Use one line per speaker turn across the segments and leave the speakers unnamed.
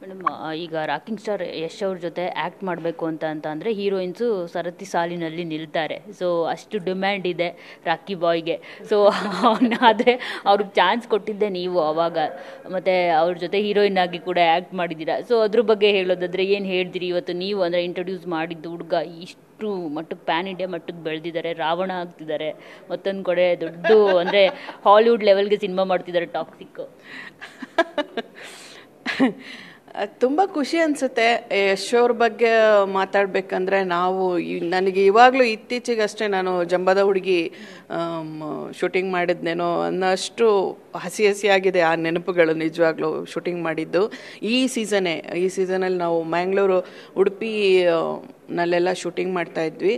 Madam, ಈಗ rocking star Yash ಅವ್ರ ಜೊತೆ ಆ್ಯಕ್ಟ್ ಮಾಡಬೇಕು ಅಂದರೆ ಹೀರೋಯಿನ್ಸು ಸರತಿ ಸಾಲಿನಲ್ಲಿ ನಿಲ್ತಾರೆ. ಸೊ ಅಷ್ಟು ಡಿಮ್ಯಾಂಡ್ ಇದೆ ರಾಕಿ ಬಾಯ್ಗೆ. ಸೊ ಆದರೆ ಅವ್ರಿಗೆ ಚಾನ್ಸ್ ಕೊಟ್ಟಿದ್ದೆ ನೀವು ಅವಾಗ, ಮತ್ತು ಅವ್ರ ಜೊತೆ ಹೀರೋಯಿನ್ ಆಗಿ ಕೂಡ ಆ್ಯಕ್ಟ್ ಮಾಡಿದ್ದೀರಾ. ಸೊ ಅದ್ರ ಬಗ್ಗೆ ಹೇಳೋದಾದರೆ ಏನು ಹೇಳ್ತೀರಿ? ಇವತ್ತು ನೀವು ಅಂದರೆ ಇಂಟ್ರೊಡ್ಯೂಸ್ ಮಾಡಿದ್ದು ಹುಡುಗ ಇಷ್ಟು ಮಟ್ಟಕ್ಕೆ ಪ್ಯಾನ್ ಇಂಡಿಯಾ ಮಟ್ಟಕ್ಕೆ ಬೆಳೆದಿದ್ದಾರೆ, ರಾವಣ ಆಗ್ತಿದ್ದಾರೆ, ಮತ್ತೊಂದು ಕಡೆ ದೊಡ್ಡ ಅಂದರೆ ಹಾಲಿವುಡ್ ಲೆವೆಲ್ಗೆ ಸಿನಿಮಾ ಮಾಡ್ತಿದ್ದಾರೆ ಟಾಕ್ಸಿಕ್.
ತುಂಬ ಖುಷಿ ಅನಿಸುತ್ತೆ ಯಶ್ ಅವ್ರ ಬಗ್ಗೆ ಮಾತಾಡಬೇಕಂದ್ರೆ. ನನಗೆ ಇವಾಗಲೂ ಇತ್ತೀಚೆಗಷ್ಟೇ ನಾನು ಜಂಬದ ಹುಡುಗಿ ಶೂಟಿಂಗ್ ಮಾಡಿದ್ನೇನೋ ಅನ್ನೋಷ್ಟು ಹಸಿಯಾಗಿದೆ ಆ ನೆನಪುಗಳು. ನಿಜವಾಗ್ಲೂ ಶೂಟಿಂಗ್ ಮಾಡಿದ್ದು ಈ ಸೀಸನಲ್ಲಿ ನಾವು ಮ್ಯಾಂಗ್ಳೂರು, ಉಡುಪಿ ನಲ್ಲೆಲ್ಲ ಶೂಟಿಂಗ್ ಮಾಡ್ತಾಯಿದ್ವಿ.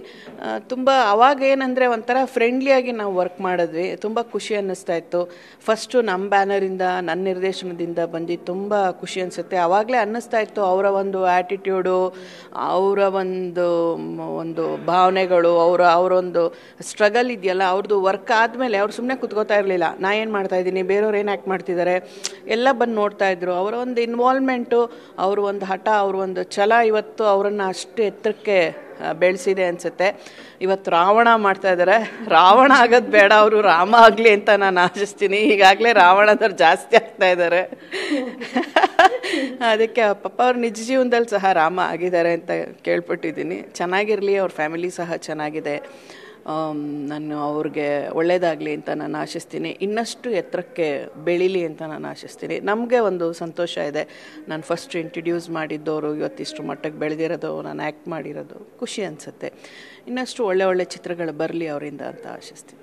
ತುಂಬ ಅವಾಗ ಏನಂದರೆ ಒಂಥರ ಫ್ರೆಂಡ್ಲಿಯಾಗಿ ನಾವು ವರ್ಕ್ ಮಾಡಿದ್ವಿ. ತುಂಬ ಖುಷಿ ಅನ್ನಿಸ್ತಾ ಇತ್ತು. ಫಸ್ಟು ನಮ್ಮ ಬ್ಯಾನರಿಂದ, ನನ್ನ ನಿರ್ದೇಶನದಿಂದ ಬಂದಿದ್ದು ತುಂಬ ಖುಷಿ ಅನಿಸುತ್ತೆ. ಆವಾಗಲೇ ಅನ್ನಿಸ್ತಾ ಇತ್ತು ಅವರ ಒಂದು ಆ್ಯಟಿಟ್ಯೂಡು, ಅವರ ಒಂದು ಭಾವನೆಗಳು, ಅವರೊಂದು ಸ್ಟ್ರಗಲ್ ಇದೆಯಲ್ಲ, ಅವ್ರದ್ದು ವರ್ಕ್ ಆದಮೇಲೆ ಅವ್ರು ಸುಮ್ಮನೆ ಕುತ್ಕೋತಾ ಇರಲಿಲ್ಲ. ನಾ ಏನು ಮಾಡ್ತಾಯಿದ್ದೀನಿ, ಬೇರೆಯವ್ರು ಏನು ಆ್ಯಕ್ಟ್ ಮಾಡ್ತಿದ್ದಾರೆ ಎಲ್ಲ ಬಂದು ನೋಡ್ತಾಯಿದ್ರು. ಅವರ ಒಂದು ಇನ್ವಾಲ್ವ್ಮೆಂಟು, ಅವ್ರ ಒಂದು ಹಠ, ಅವ್ರ ಒಂದು ಛಲ ಇವತ್ತು ಅವರನ್ನು ಅಷ್ಟು ಎತ್ತರಕ್ಕೆ ಬೆಳೆಸಿದೆ ಅನಿಸುತ್ತೆ. ಇವತ್ತು ರಾವಣ ಮಾಡ್ತಾ ಇದ್ದಾರೆ. ರಾವಣ ಆಗೋದು ಬೇಡ, ಅವರು ರಾಮ ಆಗಲಿ ಅಂತ ನಾನು ಆಶಿಸ್ತೀನಿ. ಈಗಾಗಲೇ ರಾವಣದವ್ರು ಜಾಸ್ತಿ ಆಗ್ತಾ ಇದ್ದಾರೆ. ಅದಕ್ಕೆ ಪಾಪ ಅವ್ರು ನಿಜ ಜೀವನದಲ್ಲಿ ಸಹ ರಾಮ ಆಗಿದ್ದಾರೆ ಅಂತ ಕೇಳ್ಪಟ್ಟಿದ್ದೀನಿ. ಚೆನ್ನಾಗಿರಲಿ, ಅವ್ರ ಫ್ಯಾಮಿಲಿ ಸಹ ಚೆನ್ನಾಗಿದೆ. ನಾನು ಅವ್ರಿಗೆ ಒಳ್ಳೆಯದಾಗಲಿ ಅಂತ ನಾನು ಆಶಿಸ್ತೀನಿ. ಇನ್ನಷ್ಟು ಎತ್ತರಕ್ಕೆ ಬೆಳೀಲಿ ಅಂತ ನಾನು ಆಶಿಸ್ತೀನಿ. ನಮಗೆ ಒಂದು ಸಂತೋಷ ಇದೆ, ನಾನು ಫಸ್ಟ್ ಇಂಟ್ರಡ್ಯೂಸ್ ಮಾಡಿದ್ದವರು ಇವತ್ತಿಷ್ಟು ಮಟ್ಟಕ್ಕೆ ಬೆಳೆದಿರೋದು, ನಾನು ಆ್ಯಕ್ಟ್ ಮಾಡಿರೋದು ಖುಷಿ ಅನಿಸುತ್ತೆ. ಇನ್ನಷ್ಟು ಒಳ್ಳೆ ಚಿತ್ರಗಳು ಬರಲಿ ಅವರಿಂದ ಅಂತ ಆಶಿಸ್ತೀನಿ.